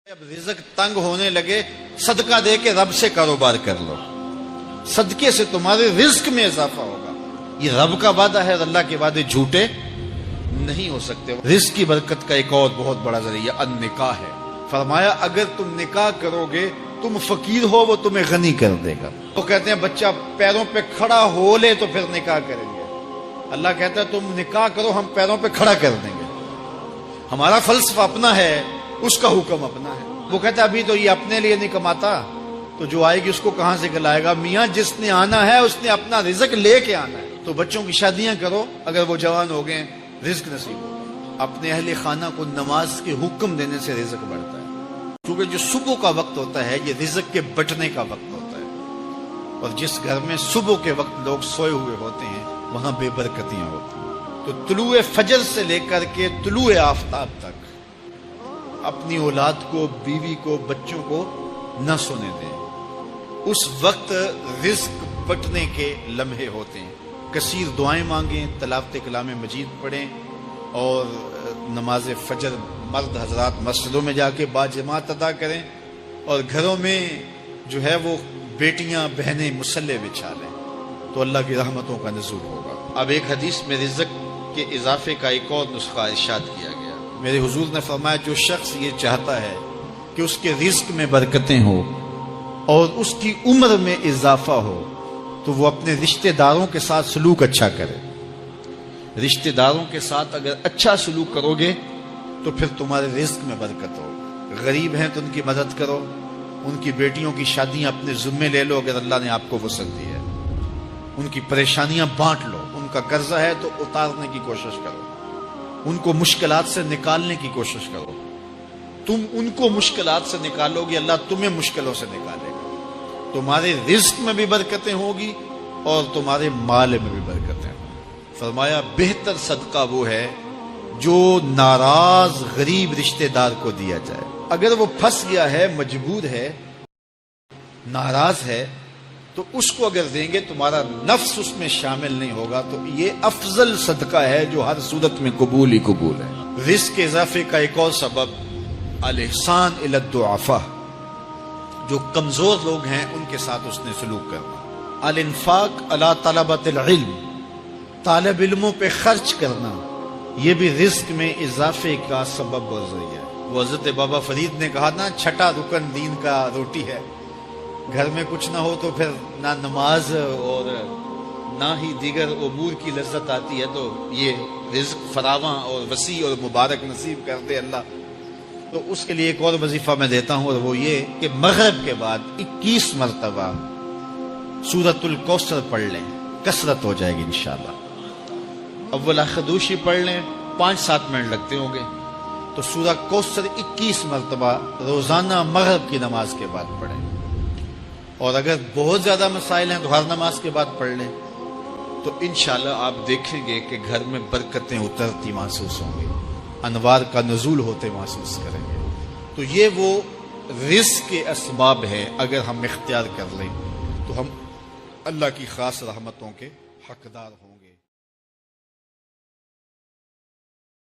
اب رزق تنگ ہونے لگے صدقہ دے کے رب سے کاروبار کر لو، صدقے سے تمہارے رزق میں اضافہ ہوگا۔ یہ رب کا وعدہ ہے اور اللہ کے وعدے جھوٹے نہیں ہو سکتے۔ رزق کی برکت کا ایک اور بہت بڑا ذریعہ النکاح ہے۔ فرمایا اگر تم نکاح کرو گے، تم فقیر ہو وہ تمہیں غنی کر دے گا۔ وہ کہتے ہیں بچہ پیروں پہ کھڑا ہو لے تو پھر نکاح کریں گے۔ اللہ کہتا ہے تم نکاح کرو، ہم پیروں پہ کھڑا کر دیں گے۔ ہمارا فلسفہ اپنا ہے، اس کا حکم اپنا ہے۔ وہ کہتا ہے ابھی تو یہ اپنے لیے نہیں کماتا، تو جو آئے گی اس کو کہاں سے کھلائے گا؟ میاں جس نے آنا ہے اس نے اپنا رزق لے کے آنا ہے۔ تو بچوں کی شادیاں کرو، اگر وہ جوان ہو گئے رزق نصیب ہو۔ اپنے اہل خانہ کو نماز کے حکم دینے سے رزق بڑھتا ہے، کیونکہ جو صبح کا وقت ہوتا ہے یہ رزق کے بٹنے کا وقت ہوتا ہے، اور جس گھر میں صبح کے وقت لوگ سوئے ہوئے ہوتے ہیں وہاں بے برکتیاں ہوتی ہیں۔ تو طلوع فجر سے لے کر کے طلوع آفتاب تک اپنی اولاد کو، بیوی کو، بچوں کو نہ سونے دیں۔ اس وقت رزق بٹنے کے لمحے ہوتے ہیں۔ کثیر دعائیں مانگیں، تلاوت کلام مجید پڑھیں، اور نماز فجر مرد حضرات مسجدوں میں جا کے باجماعت ادا کریں، اور گھروں میں جو ہے وہ بیٹیاں بہنیں مصلے بچھا لیں، تو اللہ کی رحمتوں کا نزول ہوگا۔ اب ایک حدیث میں رزق کے اضافے کا ایک اور نسخہ ارشاد کیا گیا۔ میرے حضور نے فرمایا جو شخص یہ چاہتا ہے کہ اس کے رزق میں برکتیں ہوں اور اس کی عمر میں اضافہ ہو، تو وہ اپنے رشتہ داروں کے ساتھ سلوک اچھا کرے۔ رشتہ داروں کے ساتھ اگر اچھا سلوک کرو گے تو پھر تمہارے رزق میں برکت ہو۔ غریب ہیں تو ان کی مدد کرو، ان کی بیٹیوں کی شادیاں اپنے ذمے لے لو اگر اللہ نے آپ کو وسعت دی ہے، ان کی پریشانیاں بانٹ لو، ان کا قرضہ ہے تو اتارنے کی کوشش کرو، ان کو مشکلات سے نکالنے کی کوشش کرو۔ تم ان کو مشکلات سے نکالو گے، اللہ تمہیں مشکلوں سے نکالے گا۔ تمہارے رزق میں بھی برکتیں ہوگی اور تمہارے مال میں بھی برکتیں ہوں۔ فرمایا بہتر صدقہ وہ ہے جو ناراض غریب رشتہ دار کو دیا جائے۔ اگر وہ پھنس گیا ہے، مجبور ہے، ناراض ہے، تو اس کو اگر دیں گے تمہارا نفس اس میں شامل نہیں ہوگا، تو یہ افضل صدقہ ہے جو ہر صورت میں قبول ہی قبول ہے۔ رزق کے اضافے کا ایک اور سبب الاحسان الی الضعفاء، جو کمزور لوگ ہیں ان کے ساتھ اس نے سلوک کرنا۔ الانفاق علی طلبۃ العلم، طالب علموں پہ خرچ کرنا، یہ بھی رزق میں اضافے کا سبب اور ذریعہ ہے۔ وہ حضرت بابا فرید نے کہا نا، چھٹا رکن دین کا روٹی ہے۔ گھر میں کچھ نہ ہو تو پھر نہ نماز اور نہ ہی دیگر امور کی لذت آتی ہے، تو یہ رزق فراواں اور وسیع اور مبارک نصیب کر دے اللہ۔ تو اس کے لیے ایک اور وظیفہ میں دیتا ہوں، اور وہ یہ کہ مغرب کے بعد 21 مرتبہ سورۃ الکوثر پڑھ لیں، کثرت ہو جائے گی انشاءاللہ۔ اول خدوشی پڑھ لیں، 5-7 منٹ لگتے ہوں گے، تو سورہ کوثر 21 مرتبہ روزانہ مغرب کی نماز کے بعد پڑھیں۔ اور اگر بہت زیادہ مسائل ہیں تو ہر نماز کے بعد پڑھ لیں، تو انشاءاللہ آپ دیکھیں گے کہ گھر میں برکتیں اترتی محسوس ہوں گی، انوار کا نزول ہوتے محسوس کریں گے۔ تو یہ وہ رزق کے اسباب ہیں، اگر ہم اختیار کر لیں تو ہم اللہ کی خاص رحمتوں کے حقدار ہوں۔